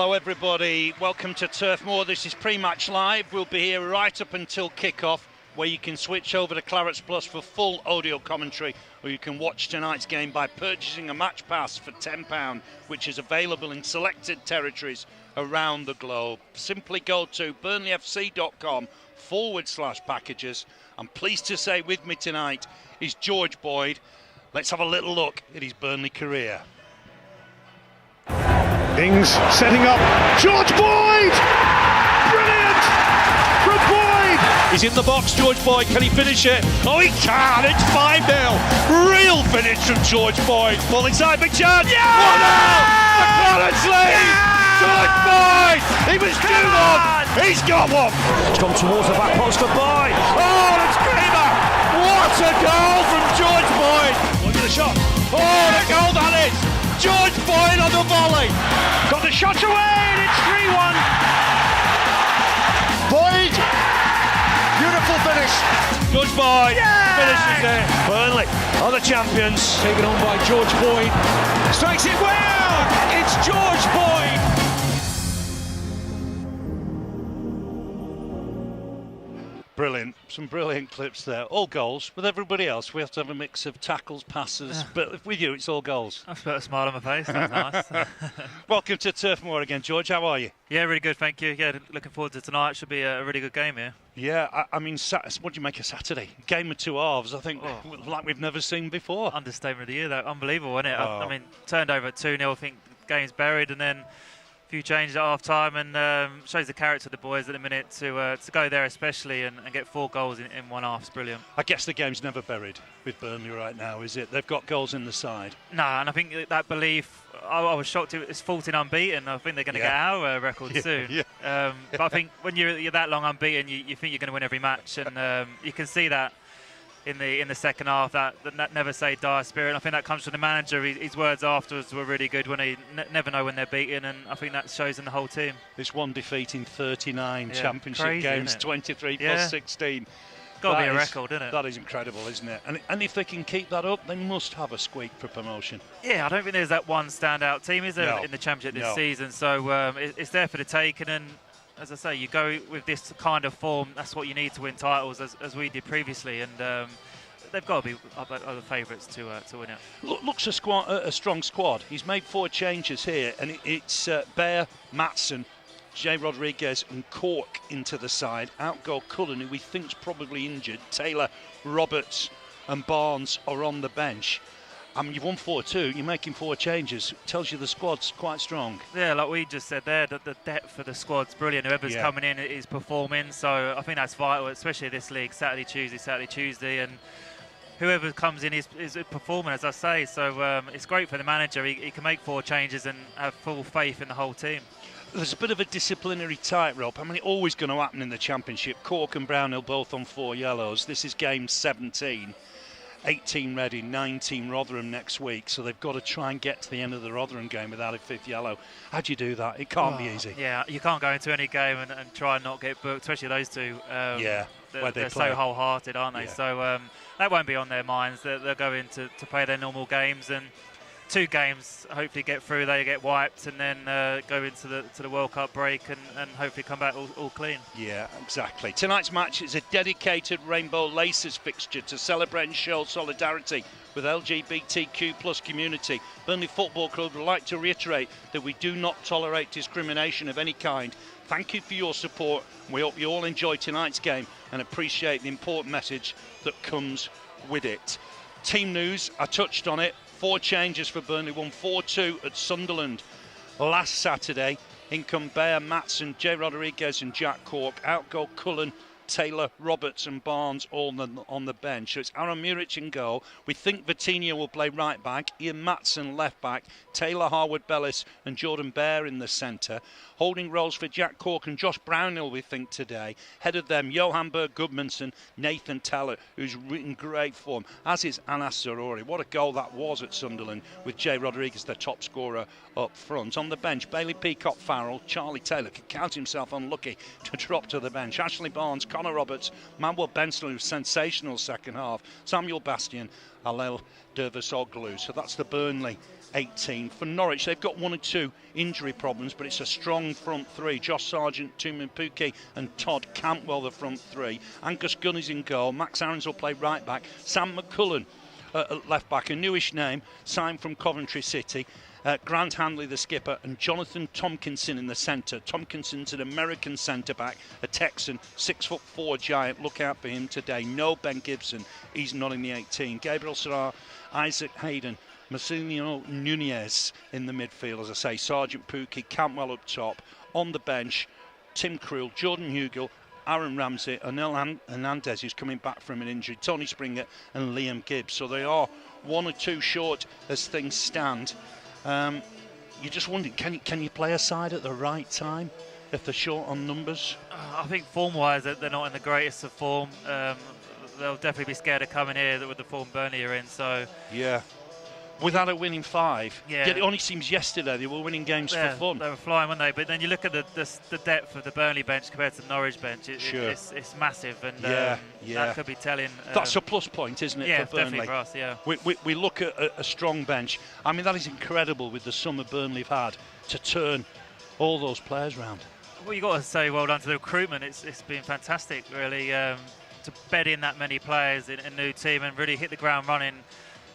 Hello everybody, welcome to Turf Moor. This is Pre-Match Live. We'll be here right up until kick-off, where you can switch over to Clarets Plus for full audio commentary, or you can watch tonight's game by purchasing a match pass for £10, which is available in selected territories around the globe. Simply go to burnleyfc.com/packages. I'm pleased to say with me tonight is George Boyd. Let's have a little look at his Burnley career. Ings setting up, George Boyd! Brilliant from Boyd! He's in the box, George Boyd, can he finish it? Oh, he can, it's 5-0. Real finish from George Boyd. Ball inside, big chance. Yeah! 1-0! The Clarets lead! Yeah! George Boyd! He was due one! He's got one! It's gone towards the back post for Boyd. Oh, it's Kramer! What a goal from George Boyd! Look at the shot. Oh, the goal that is! George Boyd on the volley. Got the shot away and it's 3-1. Boyd, beautiful finish. George Boyd finishes it. Burnley are the champions. Taken on by George Boyd. Strikes it well. It's George Boyd. Brilliant, some brilliant clips there. All goals. With everybody else, we have to have a mix of tackles, passes, but with you, it's all goals. I've put a smile on my face. That's nice. Welcome to Turf Moor again, George. How are you? Yeah, really good, thank you. Yeah, looking forward to tonight. Should be a really good game here. Yeah, I mean, what do you make of Saturday? Game of two halves, I think, like we've never seen before. Understatement of the year, though. Unbelievable, isn't it? Oh. I mean, turned over at 2-0, I think the game's buried, and then few changes at half time, and shows the character of the boys at the minute to go there especially and get 4 goals in one half. It's brilliant. I guess the game's never buried with Burnley right now, is it? They've got goals in the side. No, and I think that belief, I was shocked it's 14 unbeaten. I think they're going to get our record soon. But I think when you're that long unbeaten, you think you're going to win every match, and you can see that in the second half, that never say die spirit. And I think that comes from the manager. His words afterwards were really good, when he never know when they're beaten, and I think that shows in the whole team. It's one defeat in 39 championship games, 23 plus 16. Got to be a record, isn't it? That is incredible, isn't it? And if they can keep that up, they must have a squeak for promotion. Yeah, I don't think there's that one standout team, is there, in the championship this season? So it's there for the taking, and as I say, you go with this kind of form, that's what you need to win titles, as we did previously, and they've got to be other favourites to win it. Looks a strong squad. He's made 4 changes here, and it's Bear, Matson, Jay Rodriguez and Cork into the side. Out go Cullen, who we think's probably injured. Taylor, Roberts and Barnes are on the bench. I mean, you've won 4-2, you're making 4 changes. Tells you the squad's quite strong. Yeah, like we just said there, that the depth of the squad's brilliant. Whoever's coming in is performing, so I think that's vital, especially this league, Saturday, Tuesday, and whoever comes in is performing, as I say. So it's great for the manager. He can make 4 changes and have full faith in the whole team. There's a bit of a disciplinary tightrope. I mean, it's always going to happen in the Championship. Cork and Brownhill both on 4 yellows. This is game 17. 18 Reading, 19 Rotherham next week, so they've got to try and get to the end of the Rotherham game without a 5th yellow. How do you do that? It can't be easy. Yeah, you can't go into any game and try and not get booked, especially those two. Where they're so wholehearted, aren't they? So that won't be on their minds. They'll go in to play their normal games, and 2 games, hopefully get through, they get wiped, and then go into the World Cup break and hopefully come back all clean. Yeah, exactly. Tonight's match is a dedicated Rainbow Laces fixture to celebrate and show solidarity with LGBTQ plus community. Burnley Football Club would like to reiterate that we do not tolerate discrimination of any kind. Thank you for your support. We hope you all enjoy tonight's game and appreciate the important message that comes with it. Team news, I touched on it. 4 changes for Burnley, won 4-2 at Sunderland last Saturday. In come Bear, Matson, Jay Rodriguez and Jack Cork. Out go Cullen, Taylor, Roberts and Barnes all on the bench. So it's Aaron Muric in goal. We think Vitinha will play right back, Ian Matson left back, Taylor, Harwood Bellis and Jordan Bear in the centre. Holding roles for Jack Cork and Josh Brownhill, we think, today. Head of them, Johan Berg Gudmundsson, Nathan Teller, who's in great form, as is Anass Zaroury. What a goal that was at Sunderland, with Jay Rodriguez, the top scorer, up front. On the bench, Bailey Peacock Farrell, Charlie Taylor could count himself unlucky to drop to the bench. Ashley Barnes, Connor Roberts, Manuel Benson, who was sensational second half, Samuel Bastian, Alel Dervisoglu. So that's the Burnley 18. For Norwich, they've got 1 or 2 injury problems, but it's a strong front three. Josh Sargent, Tumin Pukki and Todd Cantwell, the front three. Angus Gunn is in goal. Max Aarons will play right back. Sam McCullen at left back, a newish name, signed from Coventry City. Grant Handley, the skipper, and Jonathan Tompkinson in the centre. Tompkinson's an American centre-back, a Texan, 6'4" giant. Look out for him today. No Ben Gibson, he's not in the 18. Gabriel Serrar, Isaac Hayden, Marcelino Nunez in the midfield, as I say. Sergeant Pukki, Cantwell up top. On the bench, Tim Krul, Jordan Hugill, Aaron Ramsey, Anel Hernandez, who's coming back from an injury, Tony Springer and Liam Gibbs. So they are 1 or 2 short as things stand. You're just wondering, can you play a side at the right time if they're short on numbers? I think form-wise, they're not in the greatest of form. They'll definitely be scared of coming here with the form Burnley are in. So yeah. Without a winning 5. Yeah. Yet it only seems yesterday they were winning games for fun. They were flying, weren't they? But then you look at the depth of the Burnley bench compared to the Norwich bench. It's massive, and that could be telling. That's a plus point, isn't it, for Burnley? Definitely for us, yeah. We look at a strong bench. I mean, that is incredible with the summer Burnley have had to turn all those players round. Well, you've got to say well done to the recruitment. It's been fantastic, really, to bed in that many players in a new team and really hit the ground running.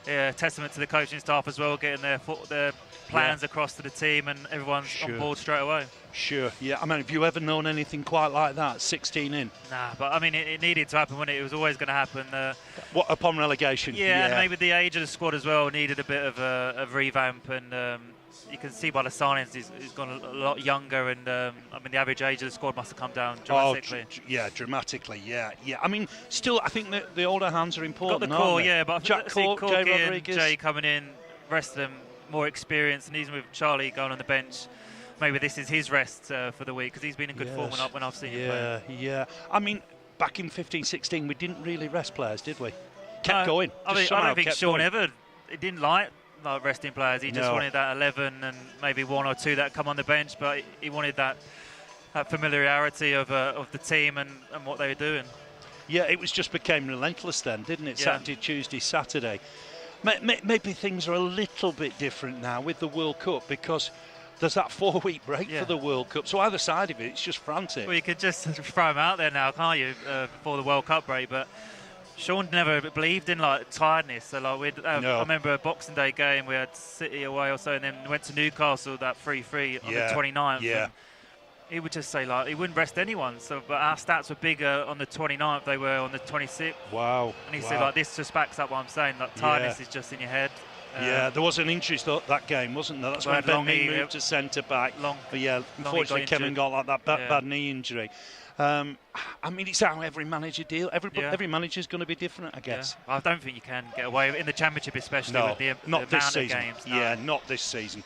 Testament to the coaching staff as well, getting their plans across to the team, and everyone's on board straight away. Sure, yeah. I mean, have you ever known anything quite like that, 16 in? Nah, but I mean, it needed to happen, wasn't it? It was always going to happen. What, upon relegation? Yeah, and maybe the age of the squad as well needed a bit of a revamp, and you can see by the signings he's gone a lot younger, and I mean the average age of the squad must have come down dramatically. Dramatically, yeah. I mean, still, I think that the older hands are important. Got the core, but Jack Cork, Jay Rodriguez, Jay coming in, rest of them more experience, and even with Charlie going on the bench, maybe this is his rest for the week, because he's been in good form when I've seen him play. Yeah. I mean, back in 15-16, we didn't really rest players, did we? Kept going. I don't think Sean ever didn't like resting players. He just wanted that 11 and maybe 1 or 2 that come on the bench, but he wanted that familiarity of the team and what they were doing. Yeah, it just became relentless then, didn't it? Saturday, Tuesday, Saturday. Maybe things are a little bit different now with the World Cup, because there's that 4-week break for the World Cup. So either side of it, it's just frantic. Well, you could just throw them out there now, can't you, before the World Cup break? But Sean never believed in tiredness. So I remember a Boxing Day game, we had City away or so, and then went to Newcastle, that 3-3 on the 29th. Yeah. He would just say he wouldn't rest anyone. So, but our stats were bigger on the 29th. They were on the 26th. Wow. And he said this just backs up what I'm saying. Tiredness is just in your head. There was an injury that game, wasn't there? That's when Ben Mee moved to centre back. Unfortunately, Kevin got that bad knee injury. I mean, it's how every manager deals. Every manager's going to be different, I guess. I don't think you can get away in the Championship, especially with the not this amount season. of games. No. Yeah, not this season.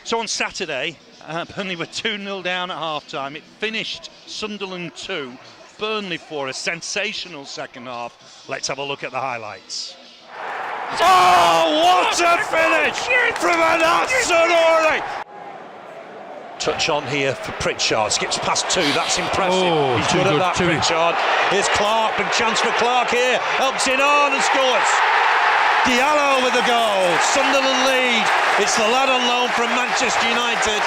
So on Saturday, Burnley were 2-0 down at half-time. It finished Sunderland 2, Burnley 4, a sensational second half. Let's have a look at the highlights. Oh, what a finish from Anass Zaroury! Touch on here for Pritchard, skips past 2, that's impressive. He's good at that, Pritchard. Here's Clark, big chance for Clark here, helps it on and scores. Diallo with the goal, Sunderland lead. It's the lad on loan from Manchester United.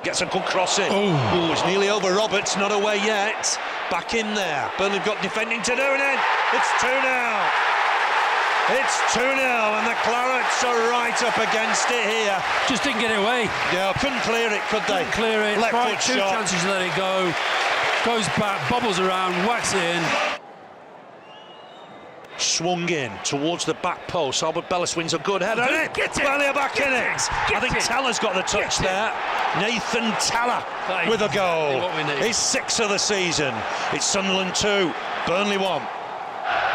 Gets a good cross in. It's nearly over Roberts, not away yet. Back in there. Burnley got defending to do, and then it's 2-0. It's 2-0, and the Clarets are right up against it here. Just didn't get it away. Yeah, couldn't clear it, could they? Couldn't clear it. Left foot two shot. chances to let it go. Goes back, bobbles around, whacks it in. Swung in towards the back post. Albert Bellis wins a good header. Burnley are back in it. I think Teller's got the touch there. Nathan Teller with a goal. His 6th of the season. It's Sunderland 2, Burnley 1.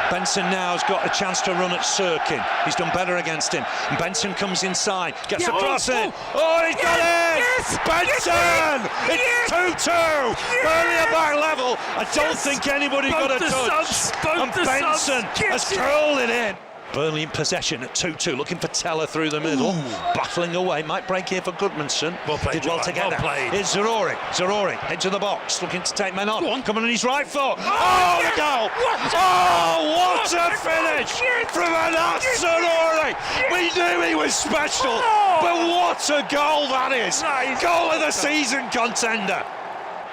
Benson now has got a chance to run at Sirkin. He's done better against him. And Benson comes inside, gets a cross in. Oh, he's got it! Yes, Benson! It's 2-2. Burnley are back level. I don't think anybody got a touch. And Benson has curled it in. Burnley in possession at 2-2, looking for Teller through the middle, battling away, might break here for Goodmanson. Did well together. Here's Zaroury into the box, looking to take men on. Coming on his right foot. Oh, the goal! What a finish from Anass Zaroury! We knew he was special, but what a goal that is! Goal of the season contender.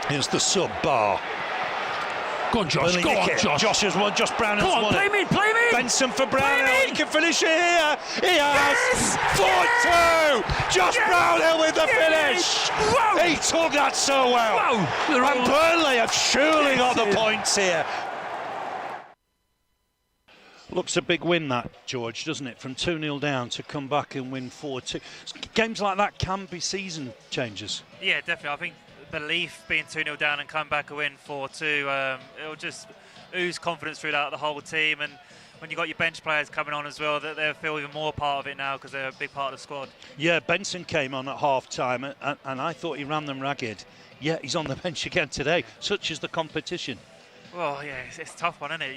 Here's the sub bar. Go on, Josh. Go on, Josh. Josh has won. Josh Brown has won. Go on, play me. Benson for Brownhill. He can finish it here. He has. 4-2. Josh Brownhill with the finish. Whoa. He took that so well. And Burnley have surely got the points here. Looks a big win that, George, doesn't it? From 2-0 down to come back and win 4-2. Games like that can be season changers. Yeah, definitely. I think belief being 2-0 down and come back and win 4-2, it'll just ooze confidence throughout the whole team, and when you've got your bench players coming on as well, that they'll feel even more part of it now because they're a big part of the squad. Yeah, Benson came on at half-time and I thought he ran them ragged. Yeah, he's on the bench again today. Such is the competition. Well, yeah, it's a tough one, isn't it?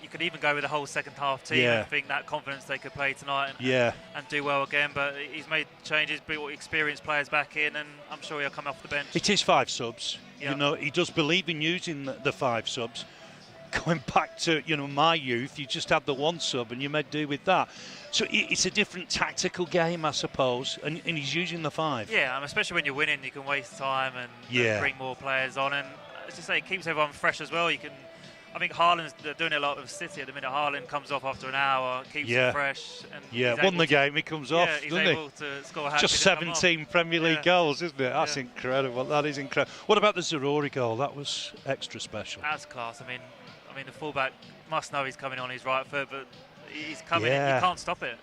You could even go with the whole second half team and think that confidence they could play tonight and do well again, but he's made changes, brought experienced players back in, and I'm sure he'll come off the bench. It is 5 subs. You know, he does believe in using the 5 subs. Going back to, my youth, you just had the 1 sub and you made do with that. So it's a different tactical game, I suppose, and he's using the 5. Yeah, and especially when you're winning, you can waste time and bring more players on, and as I say, it keeps everyone fresh as well. I think Haaland's doing a lot with City at the minute. Haaland comes off after an hour, keeps him fresh. And won the game, he comes off, doesn't he? He's able to score a hat-trick. Just 17 Premier League goals, isn't it? That's incredible. That is incredible. What about the Zaroury goal? That was extra special. That's class. I mean, the fullback must know he's coming on his right foot, but he's coming in. You can't stop it.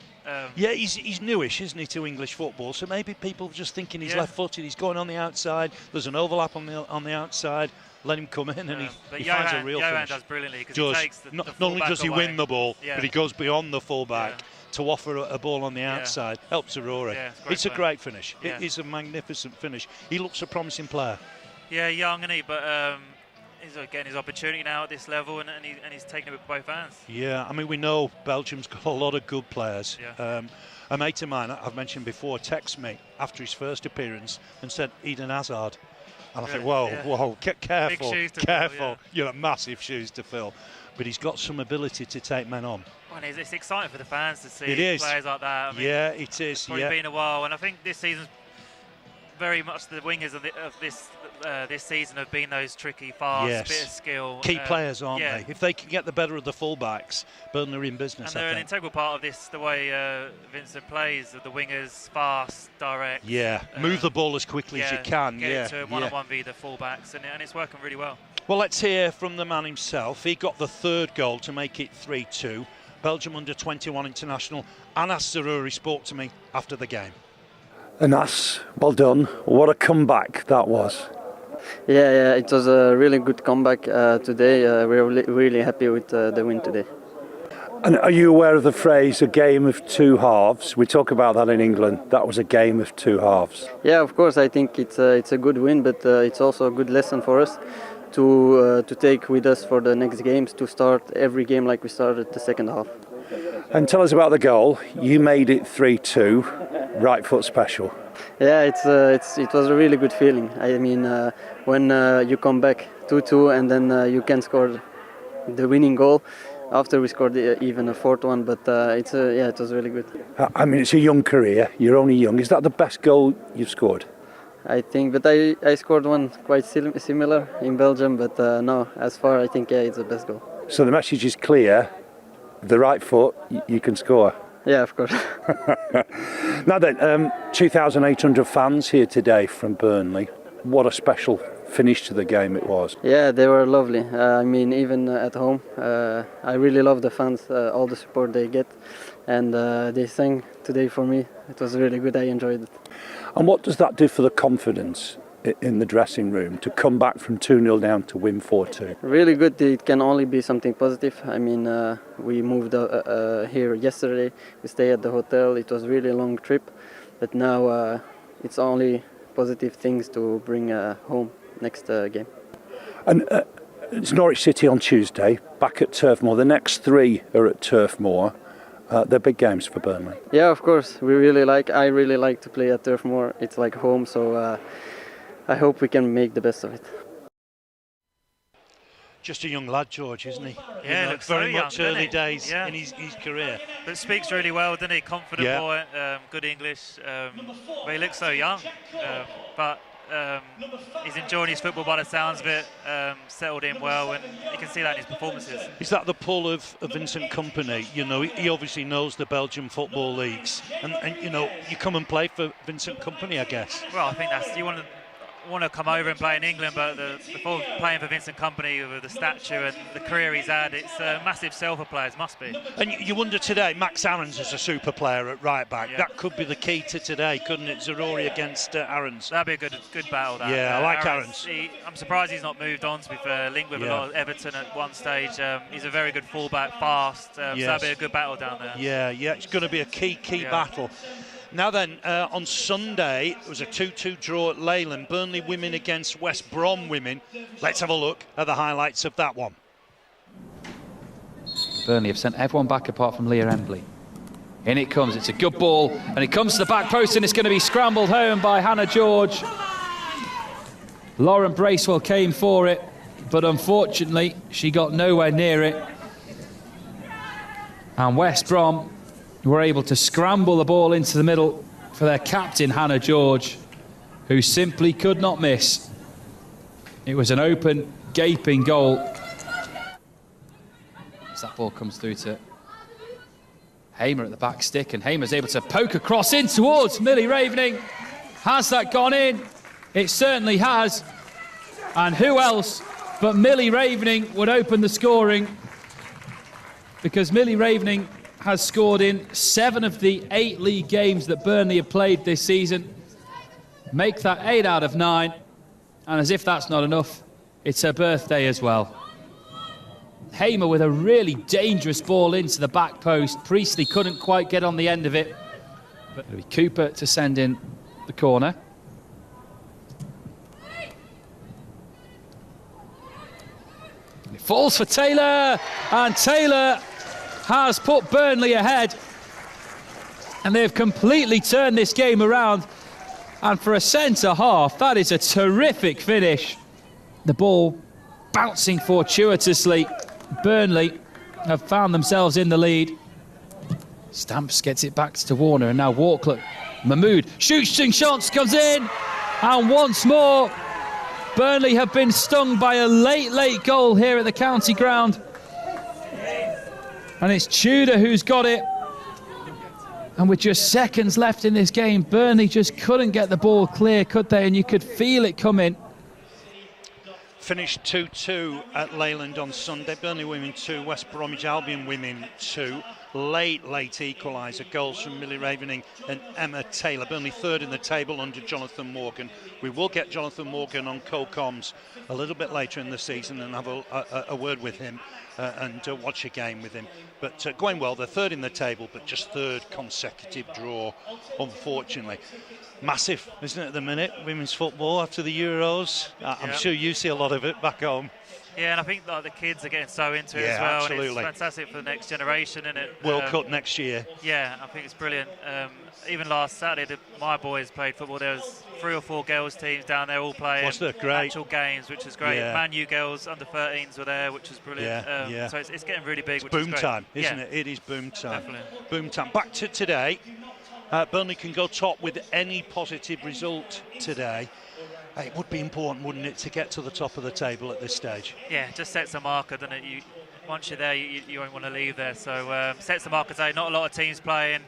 He's newish, isn't he, to English football? So maybe people are just thinking he's left-footed. He's going on the outside. There's an overlap on the outside. Let him come in and he finds a real finish. Does brilliantly because he takes the not only does he win the ball, but he goes beyond the fullback to offer a ball on the outside. Helps Zaroury. It's a great finish. It is a magnificent finish. He looks a promising player. Yeah, young, isn't he? But he's getting his opportunity now at this level, and he's taking it with both hands. Yeah, I mean, we know Belgium's got a lot of good players. A mate of mine, I've mentioned before, texted me after his first appearance and said Eden Hazard. And I think, whoa, careful, massive shoes to fill. But he's got some ability to take men on. Well, it's exciting for the fans to see players like that. I mean, it is. It's probably been a while, and I think this season's very much the wingers of this season have been those tricky, fast, bit of skill. Key players, aren't they? If they can get the better of the fullbacks, Burnley are in business. And they're an integral part of this, the way Vincent plays, the wingers, fast, direct. Move the ball as quickly as you can. Get it to one-on-one v the fullbacks, and it's working really well. Well, let's hear from the man himself. He got the 3rd goal to make it 3-2. Belgium under-21 international Anass Zaroury spoke to me after the game. Anass, well done. What a comeback that was. Yeah, it was a really good comeback today. We're really happy with the win today. And are you aware of the phrase, a game of 2 halves? We talk about that in England. That was a game of 2 halves. Yeah, of course. I think it's a good win, but it's also a good lesson for us to take with us for the next games, to start every game like we started the second half. And tell us about the goal. You made it 3-2, right foot special. Yeah, it was a really good feeling. I mean, when you come back 2-2 and then you can score the winning goal. After we scored even a 4th one, but it was really good. I mean, it's a young career. You're only young. Is that the best goal you've scored? I think, but I scored one quite similar in Belgium, but no, as far I think it's the best goal. So the message is clear. The right foot, you can score. Yeah, of course. Now then, 2,800 fans here today from Burnley. What a special finish to the game it was. Yeah, they were lovely. I mean, even at home, I really love the fans, all the support they get. And they sang today for me. It was really good. I enjoyed it. And what does that do for the confidence in the dressing room to come back from 2-0 down to win 4-2? Really good. It can only be something positive. I mean, we moved here yesterday. We stayed at the hotel. It was a really long trip, but now it's only positive things to bring home next game. And it's Norwich City on Tuesday, back at Turf Moor. The next 3 are at Turf Moor. They're big games for Burnley. Yeah, of course. I really like to play at Turf Moor. It's like home, so I hope we can make the best of it. Just a young lad, George, isn't he? Yeah, looks very so much young, early doesn't he? days Yeah. in his career. But speaks really well, doesn't he? Confident boy, good English. But he looks so young. But he's enjoying his football by the sounds of it. Settled in well, and you can see that in his performances. Is that the pull of Vincent Kompany? You know, he obviously knows the Belgian football leagues, and you know, you come and play for Vincent Kompany, I guess. Well, I think that's you want to come over and play in England, but before playing for Vincent Kompany with the stature and the career he's had, it's a massive sell for players, must be. And you wonder today, Max Aarons is a super player at right back. Yeah. That could be the key to today, couldn't it? Zaroury against Aarons. That'd be a good battle. That. Yeah, I like Aarons. I'm surprised he's not moved on. To be fair, linked with a lot of Everton at one stage. He's a very good fullback, fast. So that'd be a good battle down there. Yeah, it's going to be a key battle. Now then, on Sunday, it was a 2-2 draw at Leyland. Burnley women against West Brom women. Let's have a look at the highlights of that one. Burnley have sent everyone back apart from Leah Embley. In it comes, it's a good ball, and it comes to the back post, and it's going to be scrambled home by Hannah George. Lauren Bracewell came for it, but unfortunately, she got nowhere near it. And West Brom were able to scramble the ball into the middle for their captain, Hannah George, who simply could not miss. It was an open, gaping goal. As that ball comes through to Hamer at the back stick, and Hamer's able to poke across in towards Millie Ravening. Has that gone in? It certainly has. And who else but Millie Ravening would open the scoring, because Millie Ravening has scored in 7 of the 8 league games that Burnley have played this season. Make that 8 out of 9. And as if that's not enough, it's her birthday as well. Hamer with a really dangerous ball into the back post. Priestley couldn't quite get on the end of it. But it'll be Cooper to send in the corner. It falls for Taylor, and Taylor has put Burnley ahead, and they've completely turned this game around. And for a centre half, that is a terrific finish. The ball bouncing fortuitously. Burnley have found themselves in the lead. Stamps gets it back to Warner, and now Walcott. Mahmood shooting shots, comes in, and once more Burnley have been stung by a late goal here at the county ground. And it's Tudor who's got it. And with just seconds left in this game, Burnley just couldn't get the ball clear, could they? And you could feel it coming. Finished 2-2 at Leyland on Sunday. Burnley women 2, West Bromwich Albion women 2. Late equaliser, goals from Millie Ravening and Emma Taylor. Burnley third in the table under Jonathan Morgan. We will get Jonathan Morgan on co-coms a little bit later in the season and have a word with him and watch a game with him. But going well, they're third in the table, but just third consecutive draw, unfortunately. Massive, isn't it, at the minute, women's football after the Euros? I'm sure you see a lot of it back home. Yeah, and I think the kids are getting so into it as well. Absolutely. And it's fantastic for the next generation, isn't it? World Cup next year. Yeah, I think it's brilliant. Even last Saturday, my boys played football. There was 3 or 4 girls teams down there all playing actual games, which is great. Man U girls under 13s were there, which is brilliant. So it's getting really big. It's boom time, isn't it? It is boom time. Definitely. Boom time. Back to today. Burnley can go top with any positive result today. It would be important, wouldn't it, to get to the top of the table at this stage? Yeah, just sets a marker, doesn't it? Once you're there, you won't want to leave there. So sets the marker today. Not a lot of teams playing,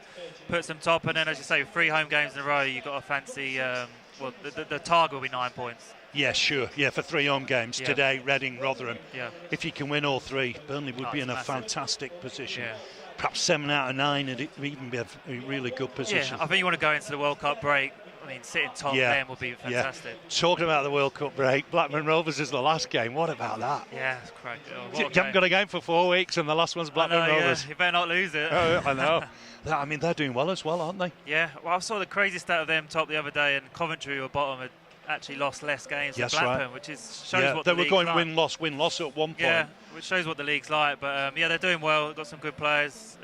puts them top, and then, as you say, 3 home games in a row, you've got to fancy. The target will be 9 points. Yeah, sure. Yeah, for 3 home games today, Reading, Rotherham. Yeah. If you can win all 3, Burnley would be in a fantastic position. Yeah. Perhaps 7 out of 9, and it would even be a really good position. Yeah, I think you want to go into the World Cup break. I mean, sitting top 10 would be fantastic. Talking about the World Cup break, Blackburn Rovers is the last game. What about that? Yeah, it's correct. You haven't got a game for 4 weeks, and the last one's Blackburn Rovers. You better not lose it. Oh, I know. I mean, they're doing well as well, aren't they? Yeah. Well, I saw the crazy stat of them top the other day, and Coventry were bottom actually lost less games Yes, than Blackburn, right. which shows Yeah, what they the were league's going like. win-loss at one point. Yeah, which shows what the league's like. But yeah, they're doing well. They've got some good players.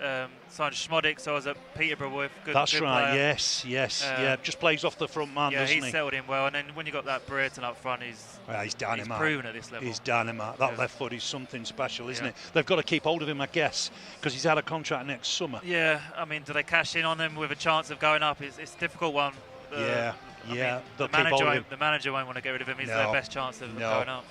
Signed Schmodic, so I was at Peterborough with good. That's good right. player. Yes. Yeah, just plays off the front man, Yeah, doesn't he's he? settled in well. And then when you got that Brereton up front, he's dynamite. proven at this level. He's dynamite. That left foot is something special, isn't it? They've got to keep hold of him, I guess, because he's out of contract next summer. Yeah, I mean, do they cash in on him with a chance of going up? It's a difficult one. The manager won't want to get rid of him. He's their best chance of going up.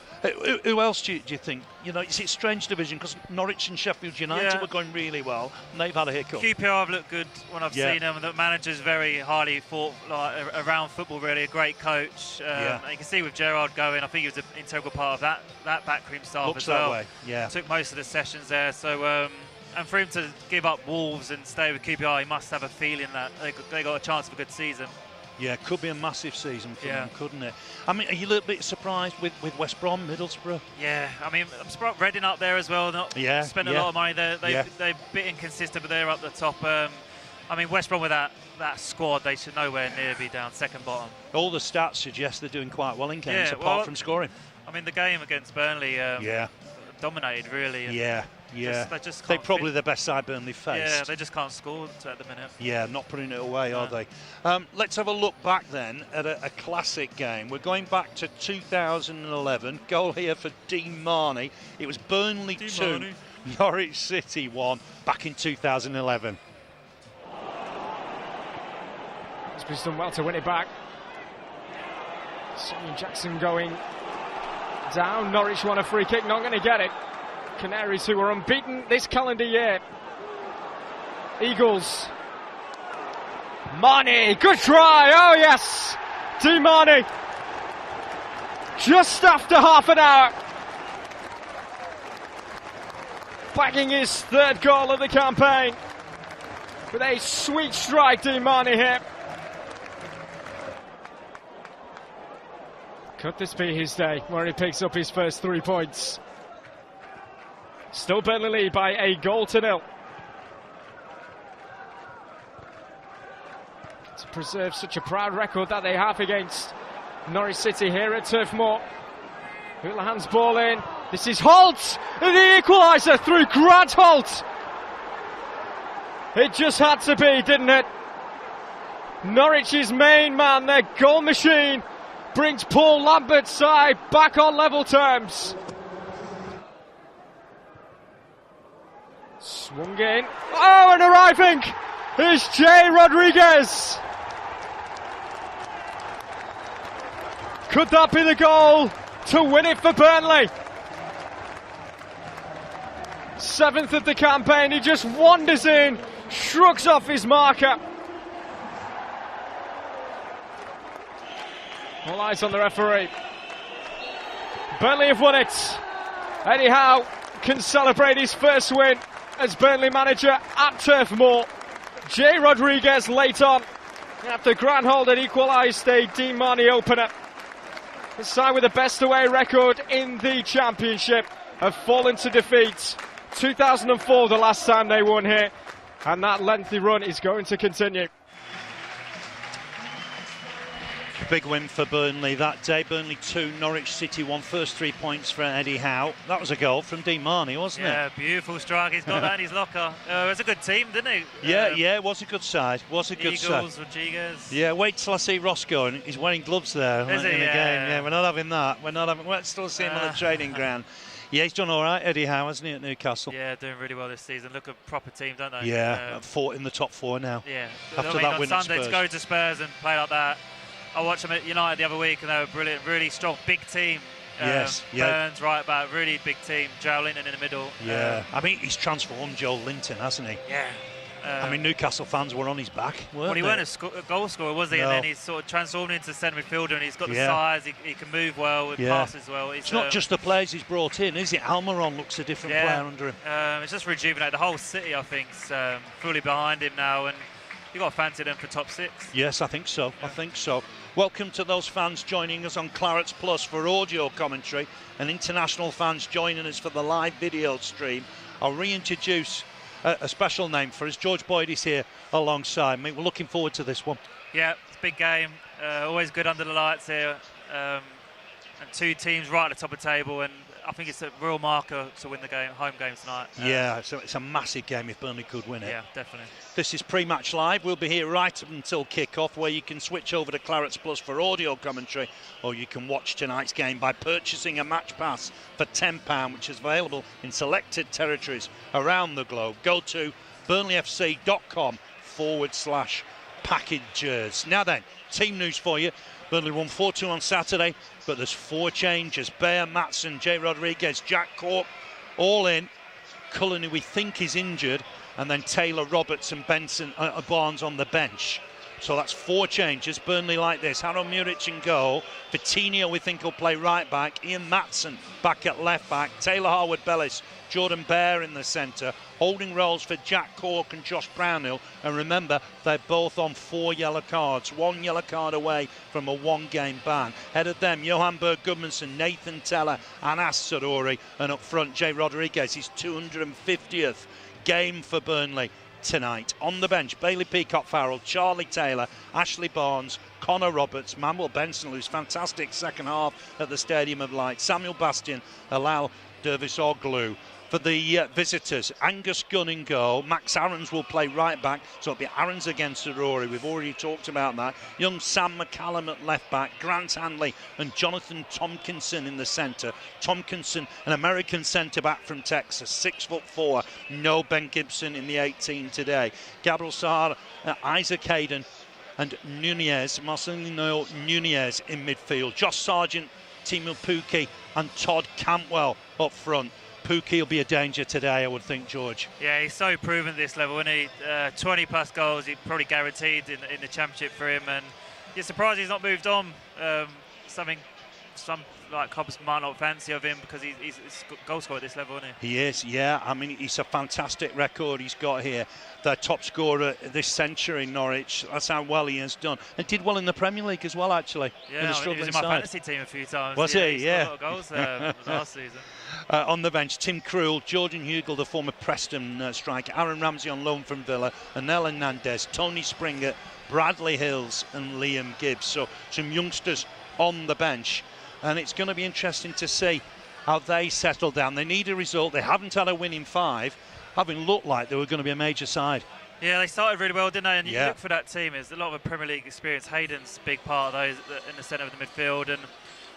Who else do you think? You know, it's a strange division because Norwich and Sheffield United were going really well, and they've had a hiccup. QPR have looked good when I've seen them. The manager's very highly thought around football. Really, a great coach. You can see with Gerrard going, I think he was an integral part of that backroom staff Looks as well. that way. Yeah, took most of the sessions there. So. And for him to give up Wolves and stay with QPR, he must have a feeling that they got a chance of a good season. Yeah, could be a massive season for them, couldn't it? I mean, are you a little bit surprised with West Brom, Middlesbrough? Yeah, I mean, I'm surprised Reading up there as well. Spent a lot of money there. They're a bit inconsistent, but they're up the top. I mean, West Brom with that squad, they should nowhere near be down second bottom. All the stats suggest they're doing quite well in games, apart from scoring. I mean, the game against Burnley dominated, really. They're probably the best side Burnley faced. Yeah, they just can't score at the minute. Yeah, not putting it away, are they? Let's have a look back then at a classic game. We're going back to 2011. Goal here for Dean Marney. It was Burnley 2, Norwich City 1 back in 2011. He's done well to win it back. Sonny Jackson going down. Norwich won a free kick, not going to get it. Canaries, who were unbeaten this calendar year. Eagles. Marney, good try. Oh yes, Di Marney. Just after half an hour, bagging his third goal of the campaign with a sweet strike. Di Marney here. Could this be his day where he picks up his first 3 points? Still Burnley lead by a goal to nil. To preserve such a proud record that they have against Norwich City here at Turf Moor. Houlihan's ball in. This is Holt, the equaliser through Grant Holt. It just had to be, didn't it? Norwich's main man, their goal machine, brings Paul Lambert's side back on level terms. Swung in. Oh, and arriving is Jay Rodriguez. Could that be the goal to win it for Burnley? 7th of the campaign. He just wanders in, shrugs off his marker. All eyes on the referee. Burnley have won it. Eddie Howe can celebrate his first win as Burnley manager at Turf Moor. Jay Rodriguez late on after Grant Holt had equalised a Di Marney opener. The side with the best away record in the Championship have fallen to defeat. 2004 the last time they won here, and that lengthy run is going to continue. Big win for Burnley that day. Burnley 2, Norwich City 1. First 3 points for Eddie Howe. That was a goal from Dean Marney, wasn't it? Yeah, beautiful strike. He's got that in his locker. It was a good team, didn't he? Yeah, it was a good side. Eagles, Rodriguez. Yeah, wait till I see Roscoe. He's wearing gloves there in the game. Yeah, we're not having that. We're still seeing him on the training ground. Yeah, he's done all right, Eddie Howe, hasn't he, at Newcastle? Yeah, doing really well this season. Look, a proper team, don't they? Yeah, in the top 4 now. Yeah. After that win on Sunday, at Spurs. to go to Spurs and play like that. I watched them at United the other week, and they were brilliant, really strong, big team. Burns right back, really big team. Joe Linton in the middle. Yeah, I mean, he's transformed Joe Linton, hasn't he? Yeah. I mean, Newcastle fans were on his back, weren't they? He weren't a goal scorer, was he? No. And then he's sort of transformed into centre midfielder, and he's got the size, he can move well, with passes well. It's not just the players he's brought in, is it? Almiron looks a different player under him. It's just rejuvenated the whole city, I think, fully behind him now, and you've got to fancy them for top 6. Yes, I think so. I think so. Welcome to those fans joining us on Clarets Plus for audio commentary, and international fans joining us for the live video stream. I'll reintroduce a special name for us. George Boyd is here alongside me. We're looking forward to this one. Yeah, it's a big game. Always good under the lights here. and 2 teams right at the top of the table, and I think it's a real marker to win the home game tonight. Yeah, so it's a massive game if Burnley could win it. Yeah, definitely. This is Pre-Match Live. We'll be here right up until kick-off, where you can switch over to Clarets Plus for audio commentary, or you can watch tonight's game by purchasing a match pass for £10, which is available in selected territories around the globe. Go to burnleyfc.com/packages. Now then, team news for you. Burnley won 4-2 on Saturday, but there's 4 changes. Bayer, Matson, Jay Rodriguez, Jack Cork, all in. Cullen, who we think is injured, and then Taylor, Roberts and Benson Barnes on the bench. So that's 4 changes. Burnley like this: Harold Muric in goal, Vitinho we think will play right back, Ian Matson back at left back, Taylor Harwood-Bellis, Jordan Bear in the centre, holding roles for Jack Cork and Josh Brownhill. And remember, they're both on 4 yellow cards, 1 yellow card away from a 1-game ban. Head of them, Johan Berg Gudmundsson, Nathan Teller, Anass Zaroury, and up front, Jay Rodriguez, his 250th game for Burnley tonight. On the bench, Bailey Peacock-Farrell, Charlie Taylor, Ashley Barnes, Connor Roberts, Manuel Benson, who's fantastic second half at the Stadium of Light, Samuel Bastian, Alal Dervis-Oglu. For the visitors, Angus Gunn in goal, Max Aarons will play right back, so it'll be Aarons against Zaroury. We've already talked about that. Young Sam McCallum at left back, Grant Hanley and Jonathan Tompkinson in the centre. Tompkinson, an American centre back from Texas, 6'4". No Ben Gibson in the 18 today. Gabriel Sahar, Isaac Hayden and Marcelino Nunez in midfield. Josh Sargent, Timu Pukki and Todd Cantwell up front. Pukki will be a danger today, I would think, George. Yeah, he's so proven at this level, isn't he? 20 plus goals, he's probably guaranteed in the Championship for him, and you're surprised he's not moved on. Some like clubs might not fancy of him because he's goal scorer at this level, isn't he? He is, yeah. I mean, it's a fantastic record he's got here. Their top scorer this century in Norwich. That's how well he has done. And did well in the Premier League as well, actually. Yeah, he was in my fantasy team a few times. Was he? He Yeah. scored a lot of goals last season. On the bench, Tim Krul, Jordan Hugel, the former Preston striker, Aaron Ramsey on loan from Villa, Anel Hernandez, Tony Springer, Bradley Hills and Liam Gibbs. So some youngsters on the bench. And it's going to be interesting to see how they settle down. They need a result. They haven't had a win in 5, having looked like they were going to be a major side. Yeah, they started really well, didn't they? And you look for that team, there's a lot of Premier League experience. Hayden's a big part of those in the centre of the midfield. And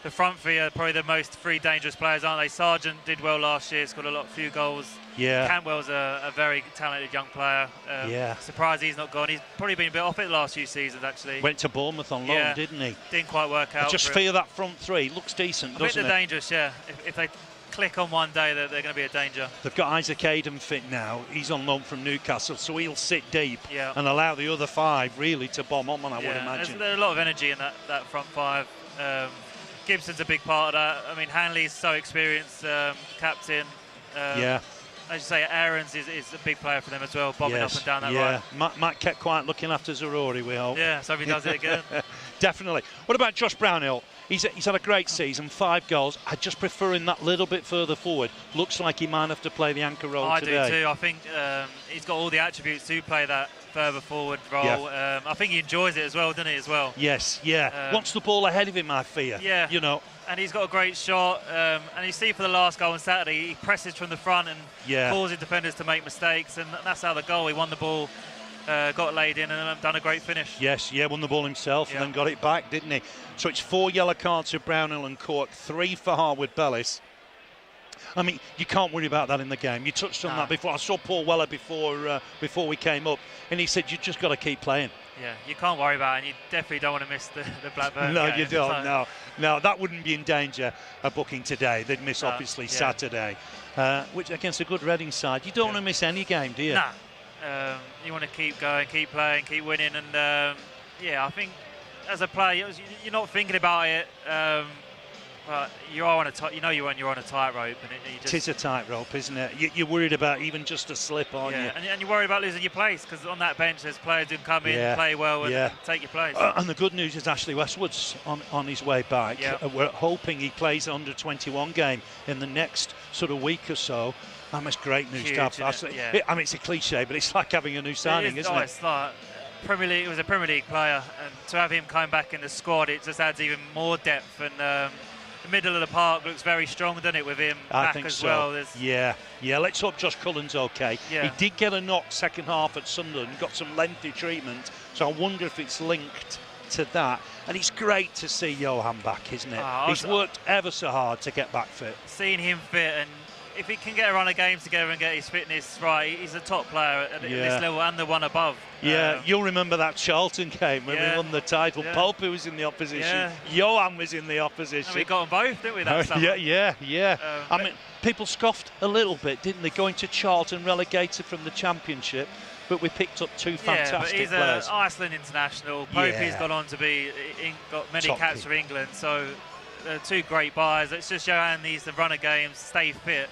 the front three are probably the most 3 dangerous players, aren't they? Sargent did well last year, scored a few goals. Yeah. Cantwell's a very talented young player. Surprised he's not gone. He's probably been a bit off it the last few seasons, actually. Went to Bournemouth on loan, didn't he? Didn't quite work out. I just feel that front 3 looks decent, doesn't it? I think they're dangerous, yeah. If they click on one day, they're going to be a danger. They've got Isaac Hayden fit now. He's on loan from Newcastle, so he'll sit deep and allow the other 5 really to bomb on, I would imagine. There's a lot of energy in that front 5. Gibson's a big part of that. I mean, Hanley's so experienced, captain. As you say, Aarons is a big player for them as well, bobbing up and down that right. Matt kept quiet looking after Zaroury, we hope. Yeah, so he does it again. Definitely. What about Josh Brownhill? He's had a great season, 5 goals. I just prefer him that little bit further forward. Looks like he might have to play the anchor role today. I do too. I think he's got all the attributes to play that further forward role. I think he enjoys it as well, doesn't he, as well? Yes, wants the ball ahead of him, I fear. Yeah. You know. And he's got a great shot. And you see for the last goal on Saturday, he presses from the front and causes defenders to make mistakes. And that's how the goal, he won the ball, got laid in and done a great finish. Yes, won the ball himself and then got it back, didn't he? So it's 4 yellow cards for Brownhill and Cork, 3 for Harwood-Bellis. I mean, you can't worry about that in the game. You touched on that before. I saw Paul Weller before we came up, and he said you just got to keep playing. Yeah, you can't worry about it, and you definitely don't want to miss the Blackburn No, game. you don't. No, that wouldn't be in danger of booking today. They'd miss obviously Saturday, which against a good Reading side. You don't want to miss any game, do you? Nah. You want to keep going, keep playing, keep winning, and I think as a player, you're not thinking about it. But you are on you're on a tightrope, and it is a tightrope, isn't it? You're worried about even just a slip, aren't you? And you're worried about losing your place because on that bench there's players who can come in, play well, and take your place. And the good news is Ashley Westwood's on his way back. We're hoping he plays an under-21 game in the next sort of week or so. That's great news to have. I mean, it's a cliche, but it's like having a new signing, isn't it? It's like Premier League. He was a Premier League player, and to have him come back in the squad, it just adds even more depth. And the middle of the park looks very strong, doesn't it, with him back as well? Yeah. Let's hope Josh Cullen's okay. Yeah. He did get a knock second half at Sunderland, got some lengthy treatment, so I wonder if it's linked to that. And it's great to see Johan back, isn't it? He's worked ever so hard to get back fit. Seeing him fit, and if he can get a run of games together and get his fitness right, he's a top player at this level and the one above. Yeah, you'll remember that Charlton game when we won the title. Yeah. Pope was in the opposition. Johan was in the opposition. And we got them both, didn't we, that summer? Yeah. I mean, people scoffed a little bit, didn't they, going to Charlton, relegated from the Championship, but we picked up two fantastic players. He's an Iceland international. Popey's gone on to be, got many caps for England, so two great buyers. It's just Johan needs to run a game, stay fit.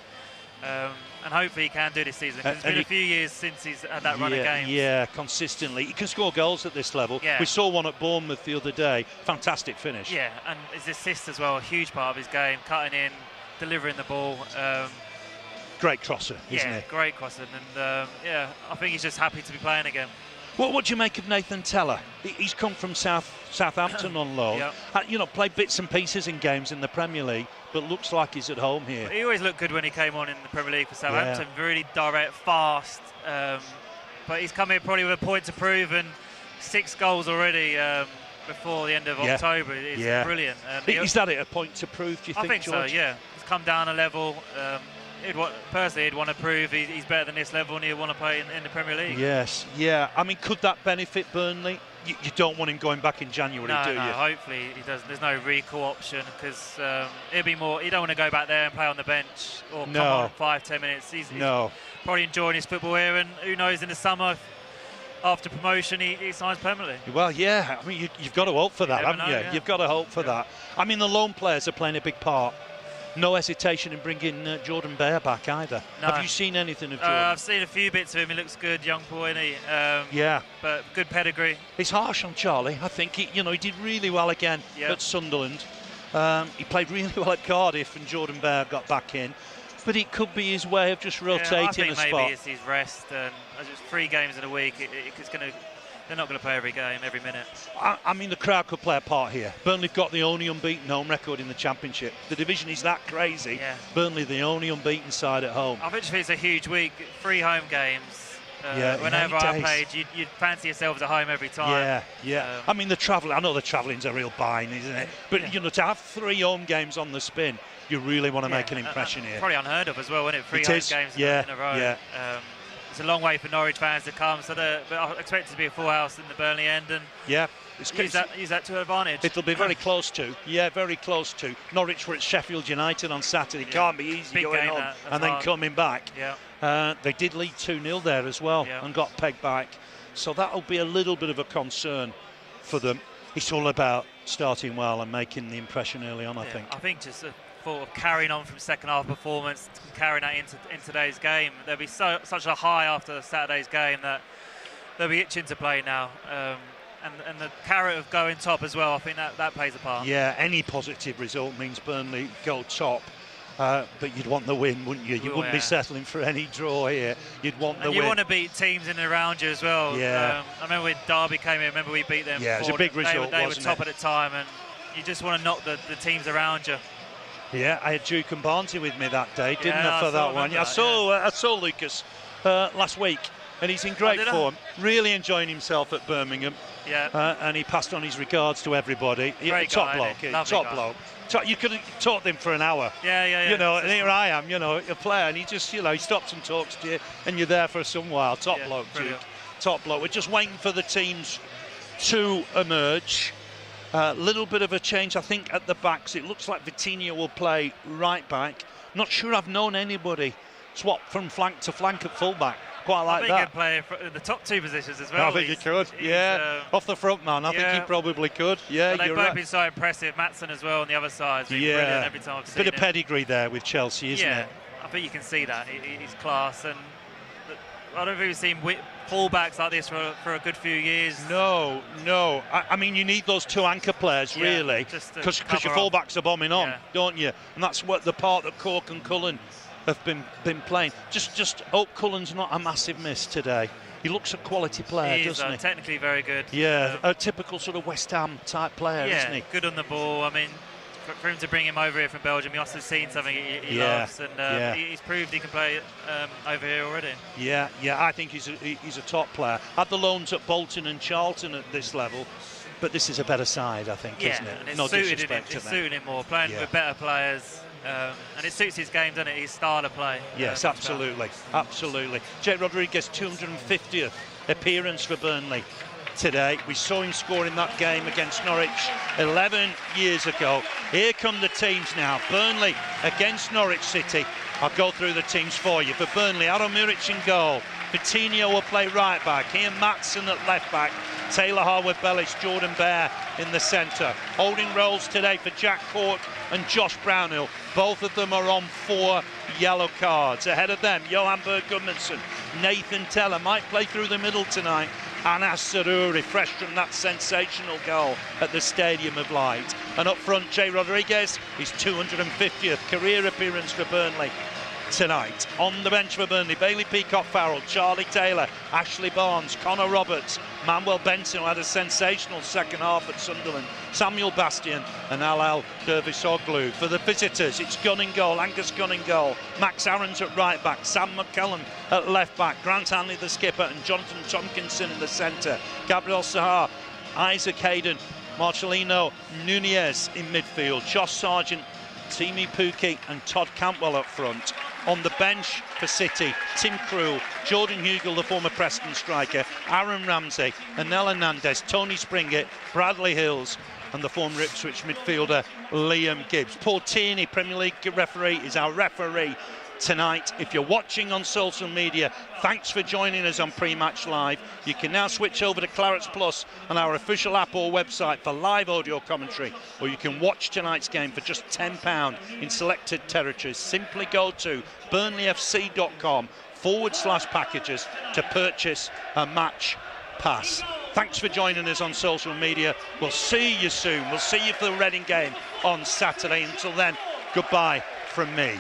And hopefully he can do this season. It's been a few years since he's had that run of games. Yeah, consistently. He can score goals at this level. Yeah. We saw one at Bournemouth the other day. Fantastic finish. Yeah, and his assist as well, a huge part of his game, cutting in, delivering the ball. Great crosser, isn't he? Yeah, great crosser. And I think he's just happy to be playing again. What do you make of Nathan Teller? He's come from Southampton on loan. Played bits and pieces in games in the Premier League, but looks like he's at home here. He always looked good when he came on in the Premier League for Southampton. Really direct, fast. But he's come here probably with a point to prove, and 6 goals already before the end of October. It's brilliant. Is that it, a point to prove, do you think, I think George? so, yeah. He's come down a level. Personally, he'd want to prove he's better than this level, and he'd want to play in the Premier League. Yes, yeah. I mean, could that benefit Burnley? You don't want him going back in January, do you? No, hopefully he doesn't. There's no recall option, because it'd be more. You don't want to go back there and play on the bench or come on 5-10 minutes. He's probably enjoying his football here, and who knows, in the summer, after promotion, he signs permanently. Well, yeah. I mean, you've got to hope for that, haven't you? Yeah. You've got to hope for that. I mean, the lone players are playing a big part. No hesitation in bringing Jordan Bear back either. No. Have you seen anything of Jordan? I've seen a few bits of him. He looks good, young boy, isn't he? But good pedigree. It's harsh on Charlie. I think he did really well again at Sunderland. He played really well at Cardiff, and Jordan Bear got back in. But it could be his way of just rotating a spot. I think maybe it's his rest, and just 3 games in a week. They're not going to play every game, every minute. I mean, the crowd could play a part here. Burnley have got the only unbeaten home record in the Championship. The division is that crazy. Yeah. Burnley the only unbeaten side at home. I think it's a huge week. 3 home games. Whenever I played, you'd fancy yourselves at home every time. Yeah. I mean, I know the travelling's a real bind, isn't it? But to have 3 home games on the spin, you really want to make an impression here. Probably unheard of as well, isn't it? 3 home games in a row. Yeah. It's a long way for Norwich fans to come, but I expect it to be a full house in the Burnley end, and use that to advantage. It'll be very close to. Yeah, very close to. Norwich were at Sheffield United on Saturday. Can't be easy going on and then coming back. They did lead 2-0 there as well and got pegged back. So that'll be a little bit of a concern for them. It's all about starting well and making the impression early on, I think. I think just thought of carrying on from second half performance, carrying that into today's game. There'll be such a high after Saturday's game that they'll be itching to play now. And the carrot of going top as well, I think that plays a part. Yeah, any positive result means Burnley go top. But you'd want the win, wouldn't you? You wouldn't be settling for any draw here. You'd want the win. You want to beat teams in and around you as well. Yeah. I remember when Derby came in, we beat them. Yeah, it was a big result, They were top at the time, and you just want to knock the teams around you. Yeah, I had Duke and Barnsley with me that day, didn't I, for that one? I saw Lucas last week, and he's in great form, really enjoying himself at Birmingham. Yeah. And he passed on his regards to everybody. Great top guy, bloke, top bloke. You could have talked to him for an hour. Yeah. And here I am, a player, and he just, he stops and talks to you, and you're there for some while. Top bloke, Duke. Top bloke. We're just waiting for the teams to emerge. Little bit of a change, I think, at the backs. It looks like Vitinha will play right back. Not sure I've known anybody swap from flank to flank at fullback. Quite like that. I think he can play in the top 2 positions as well. I think he could. Off the front man. I think he probably could. Yeah, they've you're both right. been so impressive. Maatsen as well on the other side. Brilliant every time I've seen bit of pedigree there with Chelsea, isn't it? I think you can see that. He's class, and I don't think we've seen fullbacks like this for a good few years. No. I mean, you need those 2 anchor players, really, because your fullbacks are bombing on, don't you? And that's what the part that Cork and Cullen have been playing. Just hope Cullen's not a massive miss today. He looks a quality player, doesn't he? Technically very good. Yeah, a typical sort of West Ham type player, isn't he? Good on the ball. I mean, for him to bring him over here from Belgium, he must have seen something he loves, and he's proved he can play over here already. Yeah, I think he's a top player. Had the loans at Bolton and Charlton at this level, but this is a better side, I think, isn't it? And it's No suited disrespect him, to it's them. suiting him more, playing with better players, and it suits his game, doesn't it? His style of play. Yes, absolutely. Jay Rodriguez, 250th appearance for Burnley today. We saw him score in that game against Norwich 11 years ago. Here come the teams now. Burnley against Norwich City. I'll go through the teams for you. For Burnley, Aaron Muric in goal. Coutinho will play right back. Ian Matson at left back. Taylor Harwood-Bellis, Jordan Bear in the centre. Holding roles today for Jack Cork and Josh Brownhill. Both of them are on 4 yellow cards. Ahead of them, Johan Berg-Gudmundsson, Nathan Teller might play through the middle tonight. Anass Zaroury, fresh from that sensational goal at the Stadium of Light. And up front, Jay Rodriguez, his 250th career appearance for Burnley tonight. On the bench for Burnley, Bailey Peacock-Farrell, Charlie Taylor, Ashley Barnes, Connor Roberts, Manuel Benson, who had a sensational second half at Sunderland, Samuel Bastian and Alal Dervisoglu. For the visitors, it's Gunn in goal, Angus Gunn in goal, Max Aarons at right back, Sam McCallum at left back, Grant Hanley the skipper and Jonathan Tompkinson in the centre, Gabriel Sahar, Isaac Hayden, Marcelino Nunez in midfield, Josh Sargent, Timi Pukki and Todd Cantwell up front. On the bench for City, Tim Krul, Jordan Hugel, the former Preston striker, Aaron Ramsey, Anel Hernandez, Tony Springett, Bradley Hills and the former Ipswich midfielder Liam Gibbs. Paul Tierney, Premier League referee, is our referee tonight. If you're watching on social media, thanks for joining us on Pre-Match Live. You can now switch over to Clarets Plus on our official app or website for live audio commentary, or you can watch tonight's game for just £10 in selected territories. Simply go to burnleyfc.com/packages to purchase a match pass. Thanks for joining us on social media. We'll see you soon. We'll see you for the Reading game on Saturday. Until then, goodbye from me.